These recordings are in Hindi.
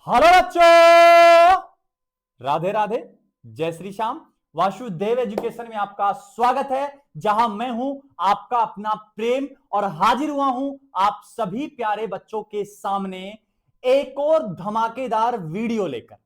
हेलो बच्चों, राधे राधे, जय श्री श्याम। वासुदेव एजुकेशन में आपका स्वागत है, जहां मैं हूं आपका अपना प्रेम और हाजिर हुआ हूं आप सभी प्यारे बच्चों के सामने एक और धमाकेदार वीडियो लेकर।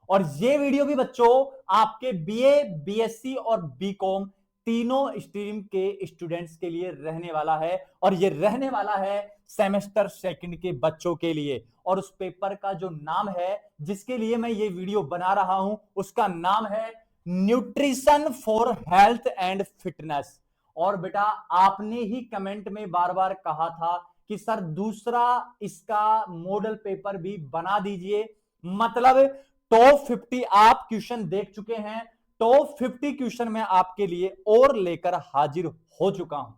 और ये वीडियो भी बच्चों आपके बीए, बीएससी और बीकॉम तीनों स्ट्रीम के स्टूडेंट्स के लिए रहने वाला है। और ये रहने वाला है सेमेस्टर सेकंड के बच्चों के लिए। और उस पेपर का जो नाम है जिसके लिए मैं ये वीडियो बना रहा हूं, उसका नाम है nutrition for health and fitness. और बेटा आपने ही कमेंट में बार बार कहा था कि सर दूसरा इसका मॉडल पेपर भी बना दीजिए। मतलब टॉप 50 आप क्वेश्चन देख चुके हैं, टॉप 50 क्वेश्चन मैं आपके लिए और लेकर हाजिर हो चुका हूं।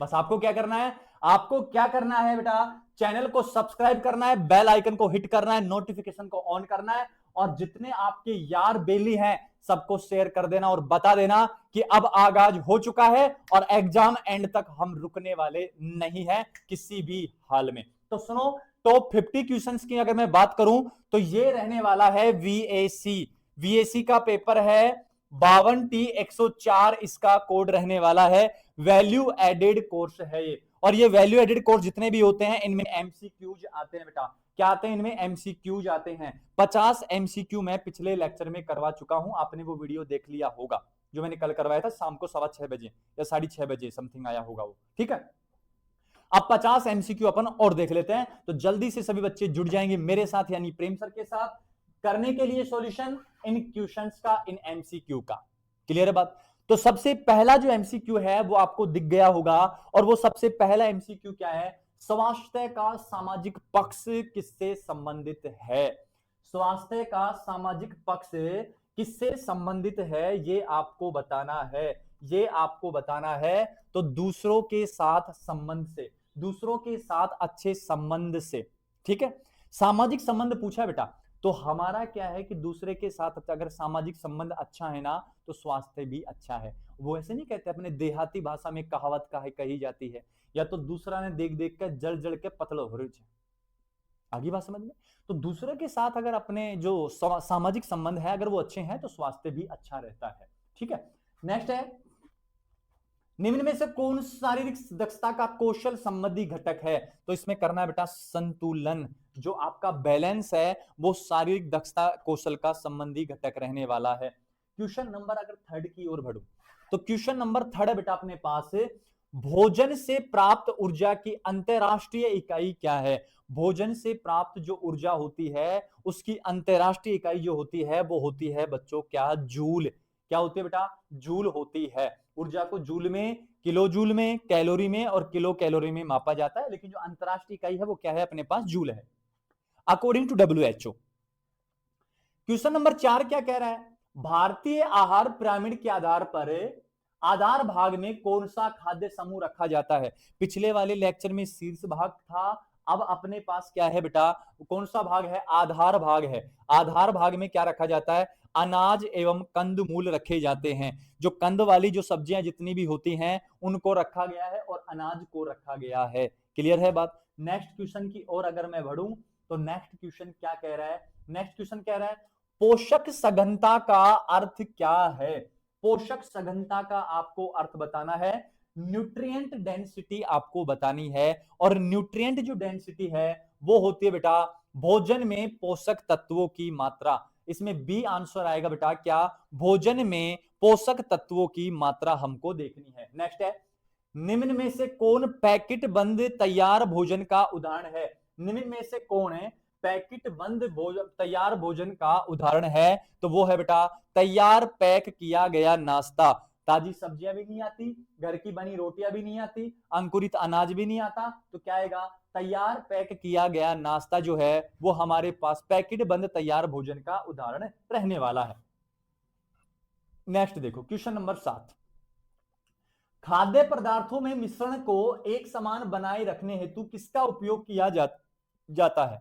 बस आपको क्या करना है, आपको क्या करना है बेटा, चैनल को सब्सक्राइब करना है, बेल आइकन को हिट करना है, नोटिफिकेशन को ऑन करना है, और जितने आपके यार बेली हैं सबको शेयर कर देना और बता देना कि अब आगाज हो चुका है और एग्जाम एंड तक हम रुकने वाले नहीं हैं किसी भी हाल में। तो सुनो, टॉप 50 क्वेश्चंस की अगर मैं बात करूं तो ये रहने वाला है वीएसी का पेपर है 52T104, इसका कोड रहने वाला है। वैल्यू एडेड कोर्स है ये। और ये वैल्यू एडेड कोर्स जितने भी होते हैं इनमें एमसीक्यूज आते हैं बेटा। क्या आते हैं इनमें? एमसीक्यूज आते हैं। 50 एमसीक्यू मैं पिछले लेक्चर में करवा चुका हूं, आपने वो वीडियो देख लिया होगा जो मैंने कल करवाया था शाम को 6:15 बजे या 6:30 बजे समथिंग आया होगा वो, ठीक है। अब 50 एमसीक्यू अपन और देख लेते हैं, तो जल्दी से सभी बच्चे जुड़ जाएंगे मेरे साथ यानी प्रेम सर के साथ करने के लिए सॉल्यूशन इन क्वेश्चंस का, इन एमसीक्यू का। क्लियर है बात? तो सबसे पहला जो एमसीक्यू है वो आपको दिख गया होगा, और वो सबसे पहला एमसीक्यू क्या है? स्वास्थ्य का सामाजिक पक्ष किससे संबंधित है? स्वास्थ्य का सामाजिक पक्ष किससे संबंधित है ये आपको बताना है। ये आपको बताना है तो दूसरों के साथ संबंध से, दूसरों के साथ अच्छे संबंध से, ठीक है। सामाजिक संबंध पूछा बेटा, तो हमारा क्या है कि दूसरे के साथ अगर सामाजिक संबंध अच्छा है ना तो स्वास्थ्य भी अच्छा है। वो ऐसे नहीं कहते, अपने देहाती भाषा में कहावत कही जाती है, या तो दूसरा ने देख देख कर जल जल के पतलो हो रही है। आगे बात समझ में? तो दूसरे के साथ अगर अपने जो सामाजिक संबंध है अगर वो अच्छे हैं तो स्वास्थ्य भी अच्छा रहता है, ठीक है। नेक्स्ट है, निम्न में से कौन शारीरिक दक्षता का कौशल संबंधी घटक है? तो इसमें करना है बेटा संतुलन। जो आपका बैलेंस है वो शारीरिक दक्षता कौशल का संबंधी घटक रहने वाला है। क्वेश्चन नंबर अगर थर्ड की ओर बढ़ूं तो क्वेश्चन नंबर थर्ड है बेटा अपने पास, भोजन से प्राप्त ऊर्जा की अंतरराष्ट्रीय इकाई क्या है? भोजन से प्राप्त जो ऊर्जा होती है उसकी अंतरराष्ट्रीय इकाई जो होती है वो होती है बच्चों क्या? जूल। क्या होती है बेटा? जूल होती है। ऊर्जा को जूल में, किलो जूल में, कैलोरी में और किलो कैलोरी में मापा जाता है, लेकिन जो अंतरराष्ट्रीय इकाई है वो क्या है अपने पास? जूल है, according to WHO। Question number 4 क्या कह रहा है? भारतीय आहार पिरामिड के आधार पर आधार भाग में कौन सा खाद्य समूह रखा जाता है? पिछले वाले लेक्चर में शीर्ष भाग था, अब अपने पास क्या है बेटा? कौन सा भाग है? आधार भाग है। आधार भाग में क्या रखा जाता है? अनाज एवं कंद मूल रखे जाते हैं। जो कंद वाली जो सब्जियां जितनी भी होती हैं उनको रखा गया है और अनाज को रखा गया है। क्लियर है बात? नेक्स्ट क्वेश्चन की ओर अगर मैं बढ़ूं तो नेक्स्ट क्वेश्चन क्या कह रहा है? नेक्स्ट क्वेश्चन कह रहा है पोषक सघनता का अर्थ क्या है? पोषक सघनता का आपको अर्थ बताना है। न्यूट्रिएंट डेंसिटी आपको बतानी है, और न्यूट्रिएंट जो डेंसिटी है वो होती है बेटा भोजन में पोषक तत्वों की मात्रा। इसमें बी आंसर आएगा बेटा क्या? भोजन में पोषक तत्वों की मात्रा हमको देखनी है। नेक्स्ट है, निम्न में से कौन पैकेट बंद तैयार भोजन का उदाहरण है? निम्न में से कौन है पैकेट बंद भोजन, तैयार भोजन का उदाहरण है? तो वो है बेटा तैयार पैक किया गया नाश्ता। ताजी सब्जियां भी नहीं आती, घर की बनी रोटियां भी नहीं आती, अंकुरित अनाज भी नहीं आता, तो क्या आएगा? तैयार पैक किया गया नाश्ता जो है वो हमारे पास पैकेट बंद तैयार भोजन का उदाहरण रहने वाला है। नेक्स्ट देखो क्वेश्चन नंबर 7, खाद्य पदार्थों में मिश्रण को एक समान बनाए रखने हेतु किसका उपयोग किया जाता है?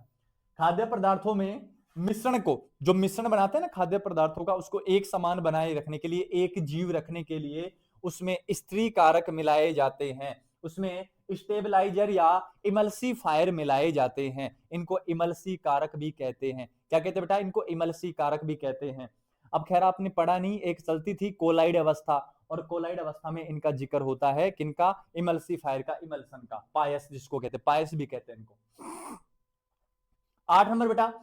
खाद्य पदार्थों में मिश्रण को, जो मिश्रण बनाते हैं ना खाद्य पदार्थों का, उसको एक समान बनाए रखने के लिए, एक जीव रखने के लिए उसमें स्त्री कारक मिलाए जाते हैं। उसमें स्टेबलाइजर या इमल्सीफायर मिलाए जाते हैं। इनको इमल्सी कारक भी कहते हैं। क्या कहते हैं बेटा? इनको इमल्सी कारक भी कहते हैं। अब खैर आपने पढ़ा नहीं, एक चलती थी कोलाइड अवस्था, और कोलाइड अवस्था में इनका जिक्र होता है किनका? इमल्सीफायर का, इमल्सन का, पायस जिसको कहते हैं, पायस भी कहते हैं इनको। 8 नंबर बेटा,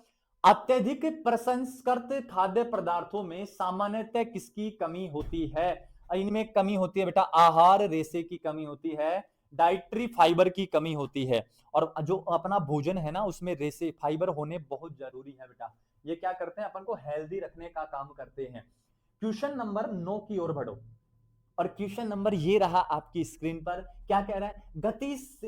अत्यधिक प्रसंस्कृत खाद्य पदार्थों में सामान्यतः किसकी कमी होती है? इनमें कमी होती है बेटा आहार रेशे की कमी होती है, डाइटरी फाइबर की कमी होती है, और जो अपना भोजन है ना उसमें रेशे फाइबर होने बहुत जरूरी है बेटा। ये क्या करते हैं? अपन को हेल्दी रखने का काम करते हैं। क्वेश्चन नंबर 9 की ओर बढ़ो, और क्वेश्चन नंबर ये रहा आपकी स्क्रीन पर। क्या कह रहा है?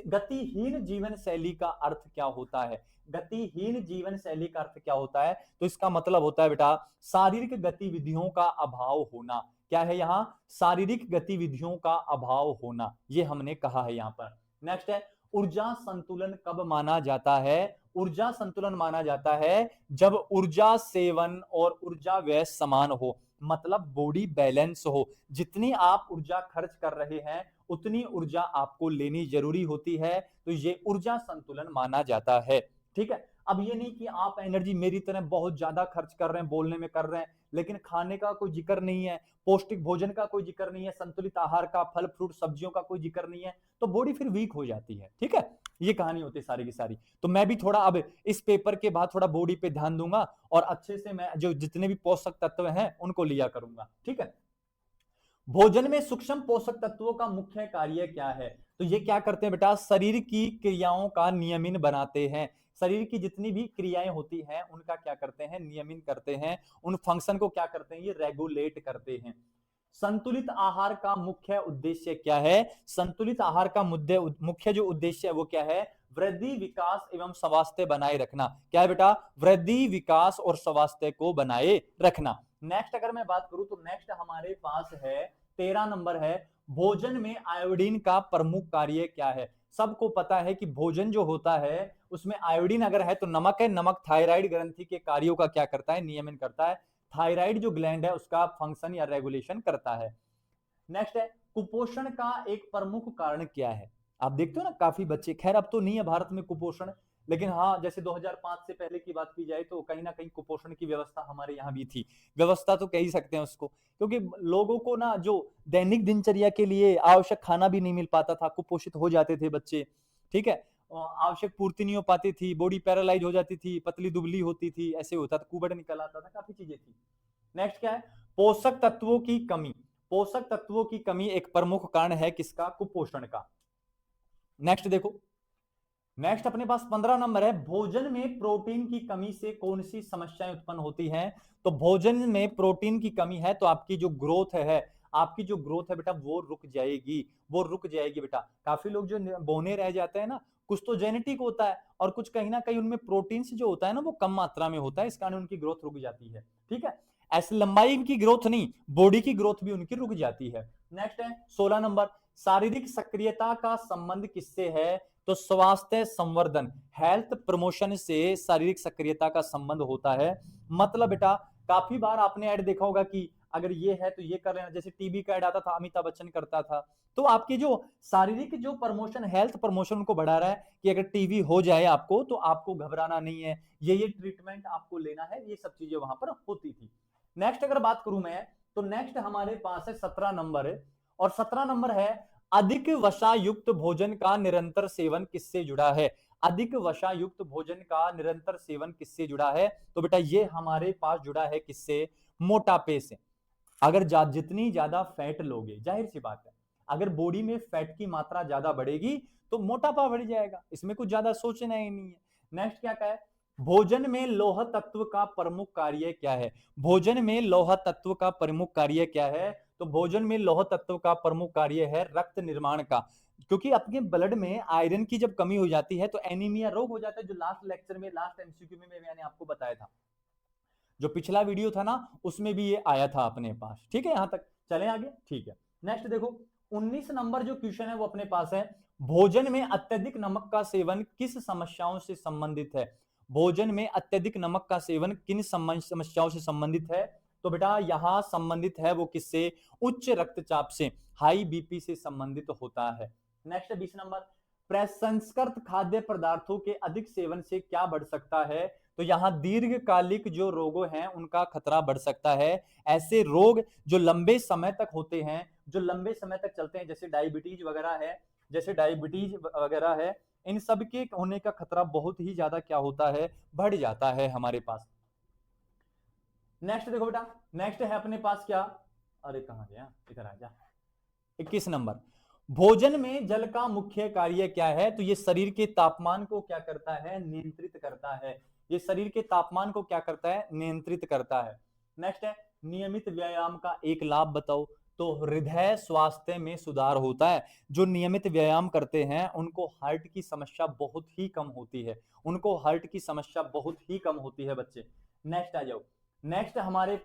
गतिहीन जीवन शैली का अर्थ क्या होता है? गतिहीन जीवन शैली का अर्थ क्या होता है? तो इसका मतलब होता है बेटा शारीरिक गतिविधियों का अभाव होना। क्या है यहां? शारीरिक गतिविधियों का अभाव होना, ये हमने कहा है यहां पर। नेक्स्ट है, ऊर्जा संतुलन कब माना जाता है? ऊर्जा संतुलन माना जाता है जब ऊर्जा सेवन और ऊर्जा व्यय समान हो, मतलब बॉडी बैलेंस हो। जितनी आप ऊर्जा खर्च कर रहे हैं उतनी ऊर्जा आपको लेनी जरूरी होती है, तो ये ऊर्जा संतुलन माना जाता है। ठीक है, अब ये नहीं कि आप एनर्जी मेरी तरह बहुत ज्यादा खर्च कर रहे हैं, बोलने में कर रहे हैं, लेकिन खाने का कोई जिक्र नहीं है, पौष्टिक भोजन का कोई जिक्र नहीं है, संतुलित आहार का, फल फ्रूट सब्जियों का कोई जिक्र नहीं है, तो बॉडी फिर वीक हो जाती है। ठीक है, ये कहानी होती है सारी की सारी। तो मैं भी थोड़ा अब इस पेपर के बाद थोड़ा बॉडी पे ध्यान दूंगा, और अच्छे से मैं जो जितने भी पोषक तत्व हैं उनको लिया करूंगा। ठीक है, भोजन में सूक्ष्म पोषक तत्वों का मुख्य कार्य क्या है? तो ये क्या करते हैं बेटा? शरीर की क्रियाओं का नियमन बनाते हैं। शरीर की जितनी भी क्रियाएं होती हैं उनका क्या करते हैं? नियमन करते हैं। उन फंक्शन को क्या करते हैं? ये रेगुलेट करते हैं। संतुलित आहार का मुख्य उद्देश्य क्या है? संतुलित आहार का मुख्य जो उद्देश्य है वो क्या है? वृद्धि, विकास एवं स्वास्थ्य बनाए रखना। क्या है बेटा? वृद्धि, विकास और स्वास्थ्य को बनाए रखना। नेक्स्ट अगर मैं बात करूं तो नेक्स्ट हमारे पास है 13 नंबर है, भोजन में आयोडीन का प्रमुख कार्य क्या है? सबको पता है कि भोजन जो होता है उसमें आयोडीन अगर है तो नमक है, नमक थायराइड ग्रंथि के कार्यों का क्या करता है? नियमन करता है। थायराइड जो ग्लैंड है उसका फंक्शन या रेगुलेशन करता है। नेक्स्ट है, कुपोषण का एक प्रमुख कारण क्या है? आप देखते हो ना काफी बच्चे, खैर अब तो नहीं है भारत में कुपोषण, लेकिन हाँ जैसे 2005 से पहले की बात की जाए तो कहीं ना कहीं कुपोषण की व्यवस्था हमारे यहाँ भी थी। व्यवस्था तो कह ही सकते हैं उसको, क्योंकि लोगों को ना जो दैनिक दिनचर्या के लिए आवश्यक खाना भी नहीं मिल पाता था, कुपोषित हो जाते थे बच्चे। ठीक है, आवश्यक पूर्ति नहीं हो पाती थी, बॉडी पैरालाइज हो जाती थी, पतली दुबली होती थी, ऐसे होता था, कुबड़ निकल आता था, काफी चीजें थी। नेक्स्ट क्या है? पोषक तत्वों की कमी। पोषक तत्वों की कमी एक प्रमुख कारण है किसका? कुपोषण का। नेक्स्ट देखो, नेक्स्ट अपने पास 15 नंबर है, भोजन में प्रोटीन की कमी से कौन सी समस्याएं उत्पन्न होती हैं? तो भोजन में प्रोटीन की कमी है तो आपकी जो ग्रोथ है, आपकी जो ग्रोथ है बेटा वो रुक जाएगी, वो रुक जाएगी बेटा। काफी लोग जो बौने रह जाते हैं ना, कुछ तो जेनेटिक होता है और कुछ कहीं ना कहीं उनमें प्रोटीन जो होता है ना वो कम मात्रा में होता है, इस कारण उनकी ग्रोथ रुक जाती है। ठीक है, ऐसे लंबाई की ग्रोथ नहीं, बॉडी की ग्रोथ भी उनकी रुक जाती है। नेक्स्ट है 16 नंबर, शारीरिक सक्रियता का संबंध किससे है? तो स्वास्थ्य संवर्धन, हेल्थ प्रमोशन से शारीरिक सक्रियता का संबंध होता है। मतलब बेटा काफी बार आपने ऐड देखा होगा कि अगर ये है तो ये कर लेना, जैसे टीबी का ऐड आता था, अमिताभ बच्चन करता था, तो आपकी जो शारीरिक जो प्रमोशन, हेल्थ प्रमोशन उनको बढ़ा रहा है कि अगर टीबी हो जाए आपको तो आपको घबराना नहीं है, ये ट्रीटमेंट आपको लेना है, ये सब चीजें वहां पर होती थी। नेक्स्ट अगर बात करूं मैं तो नेक्स्ट हमारे पास है 17 नंबर, और 17 नंबर है, अधिक वसा युक्त भोजन का निरंतर सेवन किससे जुड़ा है? अधिक वसा युक्त भोजन का निरंतर सेवन किससे जुड़ा है? तो बेटा ये हमारे पास जुड़ा है किससे? मोटापे से। अगर जितनी ज्यादा फैट लोगे, जाहिर सी बात है अगर बॉडी में फैट की मात्रा ज्यादा बढ़ेगी तो मोटापा बढ़ जाएगा, इसमें कुछ ज्यादा सोचना ही नहीं है। नेक्स्ट क्या कहा है? भोजन में लौह तत्व का प्रमुख कार्य क्या है? भोजन में लौह तत्व का प्रमुख कार्य क्या है? तो भोजन में लौह तत्व का प्रमुख कार्य है रक्त निर्माण का, क्योंकि अपने ब्लड में आयरन की जब कमी हो जाती है तो एनीमिया रोग हो जाता है, जो लास्ट लेक्चर में, लास्ट एमसीक्यू में मैंने आपको बताया था, जो पिछला वीडियो था ना उसमें भी ये आया था अपने पास। ठीक है, यहां तक चले आगे। ठीक है, नेक्स्ट देखो 19 नंबर जो क्वेश्चन है वो अपने पास है, भोजन में अत्यधिक नमक का सेवन किस समस्याओं से संबंधित है? भोजन में अत्यधिक नमक का सेवन किन समस्याओं से संबंधित है? तो बेटा यहां संबंधित है वो किससे? उच्च रक्तचाप से, हाई बीपी से संबंधित होता है। नेक्स्ट 20 नंबर, प्रसंस्कृत खाद्य पदार्थों के अधिक सेवन से क्या बढ़ सकता है? तो यहाँ दीर्घकालिक जो रोगों हैं उनका खतरा बढ़ सकता है। ऐसे रोग जो लंबे समय तक होते हैं, जो लंबे समय तक चलते हैं, जैसे डायबिटीज वगैरह है, इन सब के होने का खतरा बहुत ही ज्यादा क्या होता है, बढ़ जाता है हमारे पास। नेक्स्ट देखो बेटा, नेक्स्ट है अपने पास क्या, अरे कहां गया, इधर आ जा। 21 नंबर, भोजन में जल का मुख्य कार्य क्या है? तो ये शरीर के तापमान को क्या करता है, नियंत्रित करता है। ये शरीर के तापमान को क्या करता है, नियंत्रित करता है। नेक्स्ट है, नियमित व्यायाम का एक लाभ बताओ। तो हृदय स्वास्थ्य में सुधार होता है। जो नियमित व्यायाम करते हैं उनको हार्ट की समस्या बहुत ही कम होती है, उनको हार्ट की समस्या बहुत ही कम होती है बच्चे। नेक्स्ट आ जाओ, नेक्स्ट हमारे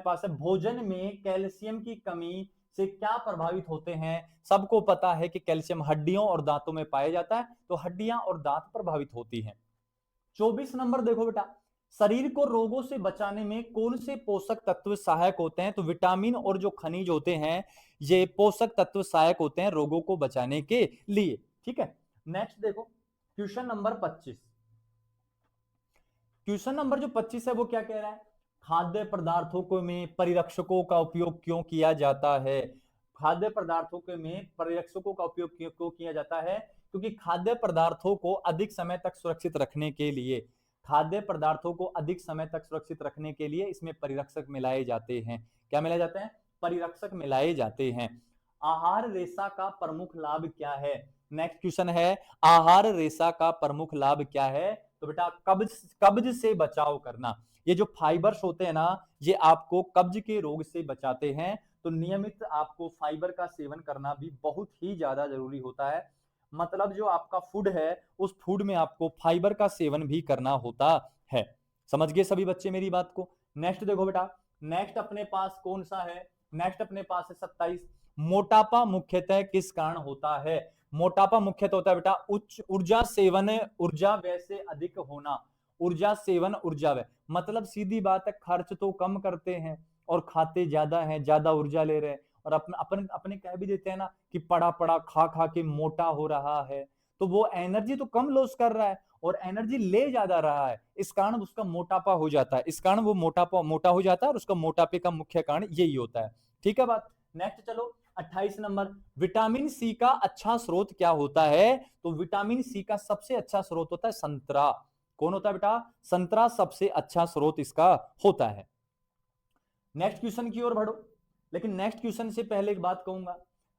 पास है भोजन में कैल्शियम की कमी से क्या प्रभावित होते हैं? सबको पता है कि कैल्शियम हड्डियों और दांतों में पाया जाता है, तो हड्डियां और दांत प्रभावित होती हैं। 24 नंबर देखो बेटा, शरीर को रोगों से बचाने में कौन से पोषक तत्व सहायक होते हैं? तो विटामिन और जो खनिज होते हैं ये पोषक तत्व सहायक होते हैं रोगों को बचाने के लिए। ठीक है, नेक्स्ट देखो क्वेश्चन नंबर 25। क्वेश्चन नंबर जो 25 है वो क्या कह रहा है, खाद्य पदार्थों को में परिरक्षकों का उपयोग क्यों किया जाता है? खाद्य पदार्थों के में परिरक्षकों का उपयोग क्यों किया जाता है? क्योंकि खाद्य पदार्थों को अधिक समय तक सुरक्षित रखने के लिए, खाद्य पदार्थों को अधिक समय तक सुरक्षित रखने के लिए इसमें परिरक्षक मिलाए जाते हैं। क्या मिलाए जाते हैं? परिरक्षक मिलाए जाते हैं। आहार रेशा का प्रमुख लाभ क्या है? नेक्स्ट क्वेश्चन है, आहार रेशा का प्रमुख लाभ क्या है? तो बेटा कब्ज से बचाव करना। ये जो फाइबर्स होते हैं ना, ये आपको कब्ज के रोग से बचाते हैं। तो नियमित आपको फाइबर का सेवन करना भी बहुत ही ज्यादा जरूरी होता है। मतलब जो आपका फूड है उस फूड में आपको फाइबर का सेवन भी करना होता है। समझ गए सभी बच्चे मेरी बात को? नेक्स्ट देखो बेटा, नेक्स्ट अपने पास कौन सा है, नेक्स्ट अपने पास है 27। मोटापा मुख्यतः किस कारण होता है? मोटापा मुख्यतः होता है बेटा उच्च ऊर्जा सेवन, ऊर्जा व्यय से अधिक होना। ऊर्जा सेवन, ऊर्जा व्यय मतलब सीधी बात है, खर्च तो कम करते हैं और खाते ज्यादा हैं, ज्यादा ऊर्जा ले रहे हैं, और अपने कह भी देते हैं ना कि पड़ा पड़ा खा खा के मोटा हो रहा है। तो वो एनर्जी तो कम लॉस कर रहा है और एनर्जी ले ज्यादा रहा है, इस कारण उसका मोटापा हो जाता है, इस कारण वो मोटा हो जाता है और उसका मोटापे का मुख्य कारण यही होता है। ठीक है बात। नेक्स्ट चलो 28 नंबर, विटामिन सी का अच्छा स्रोत क्या होता है? तो विटामिन सी का सबसे अच्छा स्रोत होता है संतरा। कौन होता है बेटा? संतरा सबसे अच्छा स्रोत इसका होता है। नेक्स्ट क्वेश्चन की ओर बढ़ो, लेकिन नेक्स्ट क्वेश्चन से पहले एक बात कहूंगा,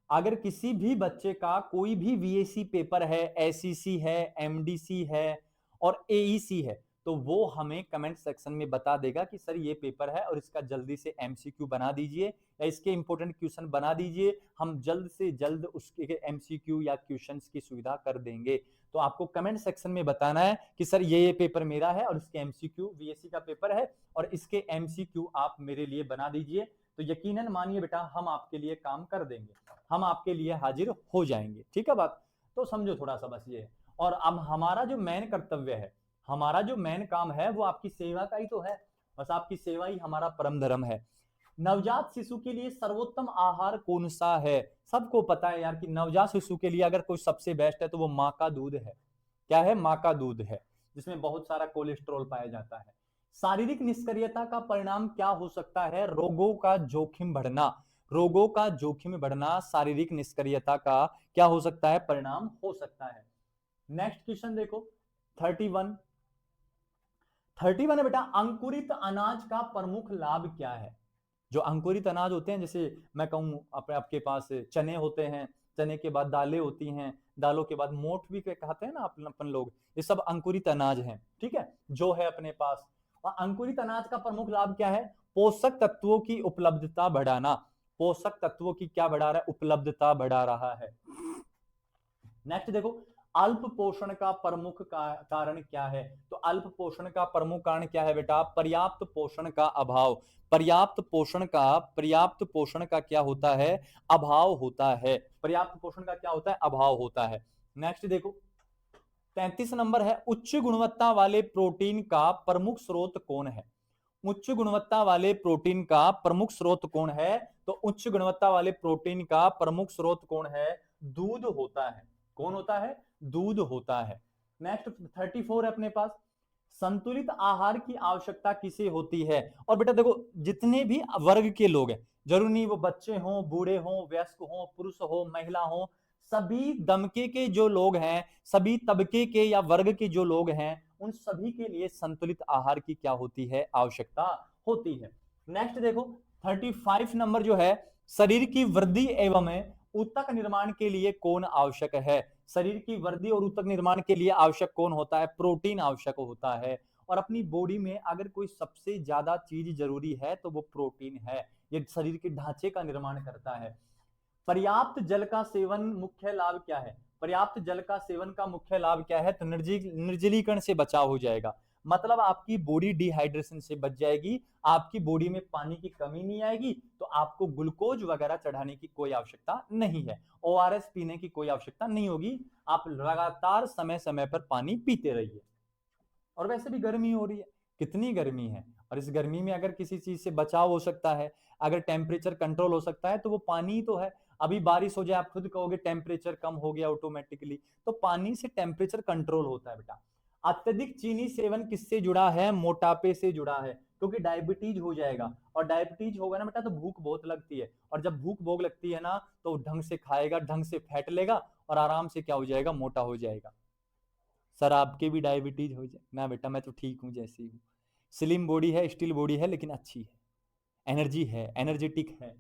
अगर किसी भी बच्चे का कोई भी वीएसी पेपर है, एसईसी है, एमडीसी है और एईसी है, तो वो हमें कमेंट सेक्शन में बता देगा कि सर ये पेपर है और इसका जल्दी से एमसीक्यू बना दीजिए या इसके इंपॉर्टेंट क्वेश्चन बना दीजिए, हम जल्द से जल्द उसके एमसीक्यू या क्वेश्चंस की सुविधा कर देंगे। तो आपको कमेंट सेक्शन में बताना है कि सर ये पेपर मेरा है और इसके एमसीक्यू, वीएससी का पेपर है और इसके एमसीक्यू आप मेरे लिए बना दीजिए। तो यकीनन मानिए बेटा हम आपके लिए काम कर देंगे, हम आपके लिए हाजिर हो जाएंगे। ठीक है बात? तो समझो थोड़ा सा बस ये। और अब हमारा जो मेन कर्तव्य है, हमारा जो मेन काम है वो आपकी सेवा का ही तो है, बस आपकी सेवा ही हमारा परम धर्म है। नवजात शिशु के लिए सर्वोत्तम आहार कौन सा है? सबको पता है यार कि नवजात शिशु के लिए अगर कोई सबसे बेस्ट है तो वो माँ का दूध है। क्या है? माँ का दूध है, जिसमें बहुत सारा कोलेस्ट्रॉल पाया जाता है। शारीरिक निष्क्रियता का परिणाम क्या हो सकता है? रोगों का जोखिम बढ़ना। रोगों का जोखिम बढ़ना शारीरिक निष्क्रियता का क्या हो सकता है? परिणाम हो सकता है। नेक्स्ट क्वेश्चन देखो 31। 31 है बेटा, अंकुरित अनाज का प्रमुख लाभ क्या है? जो अंकुरित अनाज होते हैं, जैसे मैं कहूं आपके पास चने होते हैं, चने के बाद दालें होती हैं, दालों के बाद मोठ भी कहते हैं ना अपन लोग, ये सब अंकुरित अनाज हैं। ठीक है, जो है अपने पास। और अंकुरित अनाज का प्रमुख लाभ क्या है? पोषक तत्वों की उपलब्धता बढ़ाना। पोषक तत्वों की क्या बढ़ा रहा है? उपलब्धता बढ़ा रहा है। नेक्स्ट देखो, अल्प पोषण का प्रमुख कारण क्या है? तो अल्प पोषण का प्रमुख कारण क्या है बेटा? पर्याप्त पोषण का अभाव। पर्याप्त पोषण का क्या होता है? अभाव होता है। पर्याप्त पोषण का क्या होता है? अभाव होता है। नेक्स्ट देखो 33 नंबर है, उच्च गुणवत्ता वाले प्रोटीन का प्रमुख स्रोत कौन है? उच्च गुणवत्ता वाले प्रोटीन का प्रमुख स्रोत कौन है? तो उच्च गुणवत्ता वाले प्रोटीन का प्रमुख स्रोत कौन है? दूध होता है। कौन होता है? दूध होता है। नेक्स्ट 34 है अपने पास, संतुलित आहार की आवश्यकता किसे होती है? और बेटा देखो, जितने भी वर्ग के लोग हैं, जरूर नहीं वो बच्चे हों, बूढ़े हों, वयस्क हों, पुरुष हो, महिला हो, सभी दमके के जो लोग हैं, सभी तबके के या वर्ग के जो लोग हैं, उन सभी के लिए संतुलित आहार की क्या होती है? आवश्यकता होती है। नेक्स्ट देखो 35 नंबर जो है, शरीर की वृद्धि एवं ऊतक निर्माण के लिए कौन आवश्यक है? शरीर की वृद्धि और ऊतक निर्माण के लिए आवश्यक कौन होता है? प्रोटीन आवश्यक होता है। और अपनी बॉडी में अगर कोई सबसे ज्यादा चीज जरूरी है तो वो प्रोटीन है। ये शरीर के ढांचे का निर्माण करता है। पर्याप्त जल का सेवन मुख्य लाभ क्या है? पर्याप्त जल का सेवन का मुख्य लाभ क्या है? तो निर्जलीकरण से बचाव हो जाएगा। मतलब आपकी बॉडी डिहाइड्रेशन से बच जाएगी, आपकी बॉडी में पानी की कमी नहीं आएगी, तो आपको ग्लूकोज वगैरह चढ़ाने की कोई आवश्यकता नहीं है, ओआरएस पीने की कोई आवश्यकता नहीं होगी। आप लगातार समय समय पर पानी पीते रहिए। और वैसे भी गर्मी हो रही है, कितनी गर्मी है, और इस गर्मी में अगर किसी चीज से बचाव हो सकता है, अगर टेम्परेचर कंट्रोल हो सकता है, तो वो पानी ही तो है। अभी बारिश हो जाए, आप खुद कहोगे टेम्परेचर कम हो गया ऑटोमेटिकली, तो पानी से टेम्परेचर कंट्रोल होता है बेटा। अत्यधिक चीनी सेवन किससे जुड़ा है? मोटापे से जुड़ा है, क्योंकि डायबिटीज हो जाएगा, और डायबिटीज होगा ना बेटा तो भूख बहुत लगती है, और जब भूख बहुत लगती है ना तो ढंग से खाएगा, ढंग से फैट लेगा, और आराम से क्या हो जाएगा? मोटा हो जाएगा। सर आपके भी डायबिटीज हो जाए ना? बेटा मैं तो ठीक हूं जैसी हूँ, स्लिम बॉडी है, स्टिल बॉडी है, लेकिन अच्छी है, एनर्जी है, एनर्जेटिक है।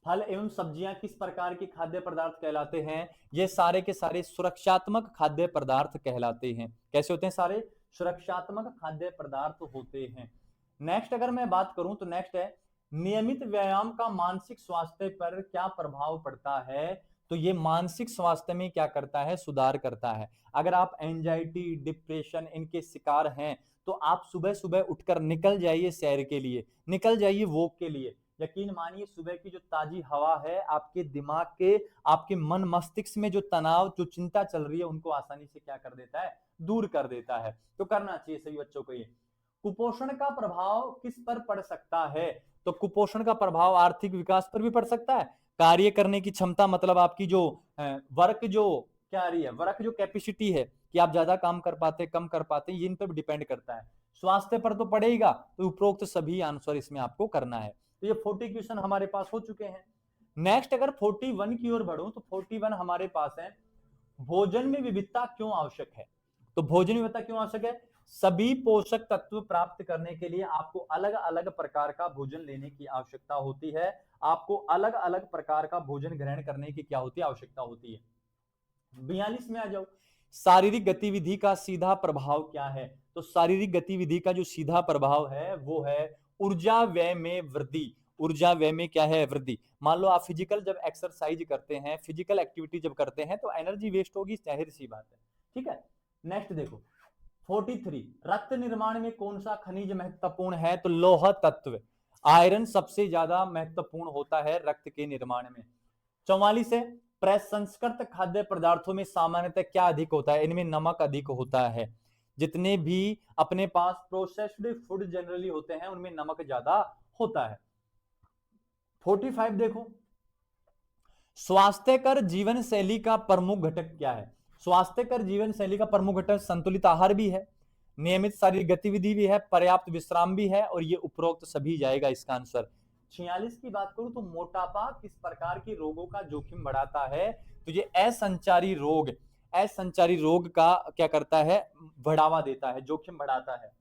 फल एवं सब्जियां किस प्रकार के खाद्य पदार्थ कहलाते हैं? ये सारे के सारे सुरक्षात्मक खाद्य पदार्थ कहलाते हैं। कैसे होते हैं? सारे सुरक्षात्मक खाद्य पदार्थ होते हैं। नेक्स्ट अगर मैं बात करूं तो नेक्स्ट है, नियमित व्यायाम का मानसिक स्वास्थ्य पर क्या प्रभाव पड़ता है? तो ये मानसिक स्वास्थ्य में क्या करता है? सुधार करता है। अगर आप एंजाइटी, डिप्रेशन इनके शिकार हैं, तो आप सुबह सुबह उठकर निकल जाइए सैर के लिए, निकल जाइए वॉक के लिए। यकीन मानिए सुबह की जो ताजी हवा है आपके दिमाग के, आपके मन मस्तिष्क में जो तनाव, जो चिंता चल रही है, उनको आसानी से क्या कर देता है? दूर कर देता है। तो करना चाहिए सभी बच्चों को ये। कुपोषण का प्रभाव किस पर पड़ सकता है? तो कुपोषण का प्रभाव आर्थिक विकास पर भी पड़ सकता है, कार्य करने की क्षमता, मतलब आपकी जो वर्क जो क्या आ रही है, वर्क जो कैपेसिटी है कि आप ज्यादा काम कर पाते, कम कर पाते, ये इन पर डिपेंड करता है। स्वास्थ्य पर तो पड़ेगा, तो उपरोक्त सभी आंसर इसमें आपको करना है। तो ये 40 क्वेश्चन हमारे पास हो चुके हैं। नेक्स्ट अगर 41 की ओर बढ़ूं तो 41 हमारे पास है, भोजन में विविधता क्यों आवश्यक है? तो भोजन में विविधता क्यों आवश्यक है? सभी पोषक तत्व प्राप्त करने के लिए आपको अलग अलग प्रकार का भोजन लेने की आवश्यकता होती है। आपको अलग अलग प्रकार का भोजन ग्रहण करने की क्या होती है? आवश्यकता होती है। 42 में आ जाओ, शारीरिक गतिविधि का सीधा प्रभाव क्या है? तो शारीरिक गतिविधि का जो सीधा प्रभाव है वो है ऊर्जा व्यय में वृद्धि। ऊर्जा व्यय में क्या है? वृद्धि। मान लो आप फिजिकल जब एक्सरसाइज करते हैं, फिजिकल एक्टिविटी जब करते हैं, तो एनर्जी वेस्ट होगी, जाहिर सी बात है। ठीक है, नेक्स्ट देखो 43, रक्त निर्माण में कौन सा खनिज महत्वपूर्ण है? तो लौह तत्व, आयरन सबसे ज्यादा महत्वपूर्ण होता है रक्त के निर्माण में। 44 है, प्रसंस्कृत खाद्य पदार्थों में सामान्यतः क्या अधिक होता है? इनमें नमक अधिक होता है। जितने भी अपने पास प्रोसेस्ड फूड जनरली होते हैं उनमें नमक ज्यादा होता है। 45 देखो, स्वास्थ्यकर जीवन शैली का प्रमुख घटक क्या है? स्वास्थ्यकर जीवन शैली का प्रमुख घटक संतुलित आहार भी है, नियमित शारीरिक गतिविधि भी है, पर्याप्त विश्राम भी है, और ये उपरोक्त सभी जाएगा इसका आंसर। 46 की बात करूं तो मोटापा किस प्रकार के रोगों का जोखिम बढ़ाता है? तो ये असंचारी रोग, असंचारी रोग का क्या करता है? बढ़ावा देता है, जोखिम बढ़ाता है।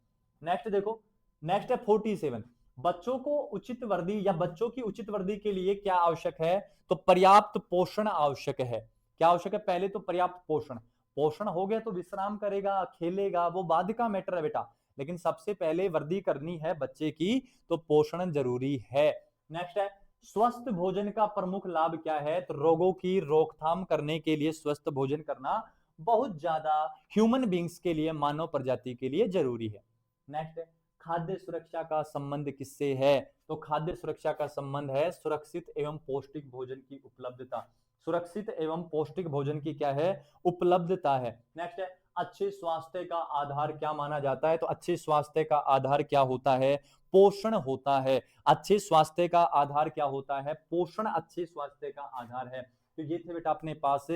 नेक्स्ट देखो, नेक्स्ट है 47, बच्चों को उचित वर्दी या बच्चों की उचित वर्दी के लिए क्या आवश्यक है? तो पर्याप्त पोषण आवश्यक है। क्या आवश्यक है? पहले तो पर्याप्त पोषण, पोषण हो गया तो विश्राम करेगा, खेलेगा, वो बाद का मैटर है बेटा, लेकिन सबसे पहले वर्दी करनी है बच्चे की, तो पोषण जरूरी है। नेक्स्ट है, स्वस्थ भोजन का प्रमुख लाभ क्या है? तो रोगों की रोकथाम करने के लिए स्वस्थ भोजन करना बहुत ज्यादा ह्यूमन बींग्स के लिए, मानव प्रजाति के लिए जरूरी है। नेक्स्ट है, खाद्य सुरक्षा का संबंध किससे है? तो खाद्य सुरक्षा का संबंध है सुरक्षित एवं पौष्टिक भोजन की उपलब्धता। सुरक्षित एवं पौष्टिक भोजन की क्या है? उपलब्धता है। नेक्स्ट है, अच्छे स्वास्थ्य का आधार क्या माना जाता है? तो अच्छे स्वास्थ्य का आधार क्या होता है? पोषण होता है। अच्छे स्वास्थ्य का आधार क्या होता है? पोषण अच्छे स्वास्थ्य का आधार है। तो ये थे बेटा अपने पास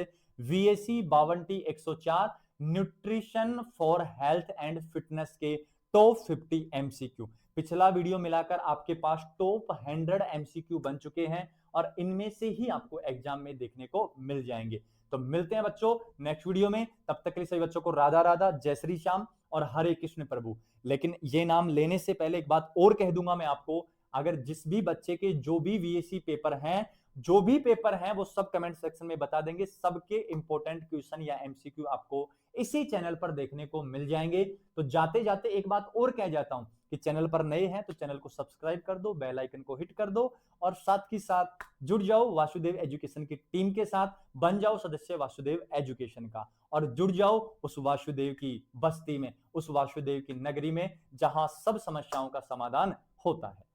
VAC 52T104 nutrition for health and fitness के टॉप 50 MCQ। पिछला वीडियो मिलाकर आपके पास टॉप 100 MCQ बन चुके हैं और इनमें से ही आपको एग्जाम में देखने को मिल जाएंगे। तो मिलते हैं बच्चों नेक्स्ट वीडियो में, तब तक के लिए सभी बच्चों को राधा राधा, जय श्री श्याम और हरे कृष्ण प्रभु। लेकिन ये नाम लेने से पहले एक बात और कह दूंगा मैं आपको, अगर जिस भी बच्चे के जो भी VAC पेपर हैं, जो भी पेपर हैं वो सब कमेंट सेक्शन में बता देंगे, सबके इंपॉर्टेंट क्वेश्चन या MCQ आपको इसी चैनल पर देखने को मिल जाएंगे। तो जाते जाते एक बात और कह जाता हूं कि चैनल पर नए हैं तो चैनल को सब्सक्राइब कर दो, बेल आइकन को हिट कर दो और साथ ही साथ जुड़ जाओ वासुदेव एजुकेशन की टीम के साथ, बन जाओ सदस्य वासुदेव एजुकेशन का और जुड़ जाओ उस वासुदेव की बस्ती में, उस वासुदेव की नगरी में जहां सब समस्याओं का समाधान होता है।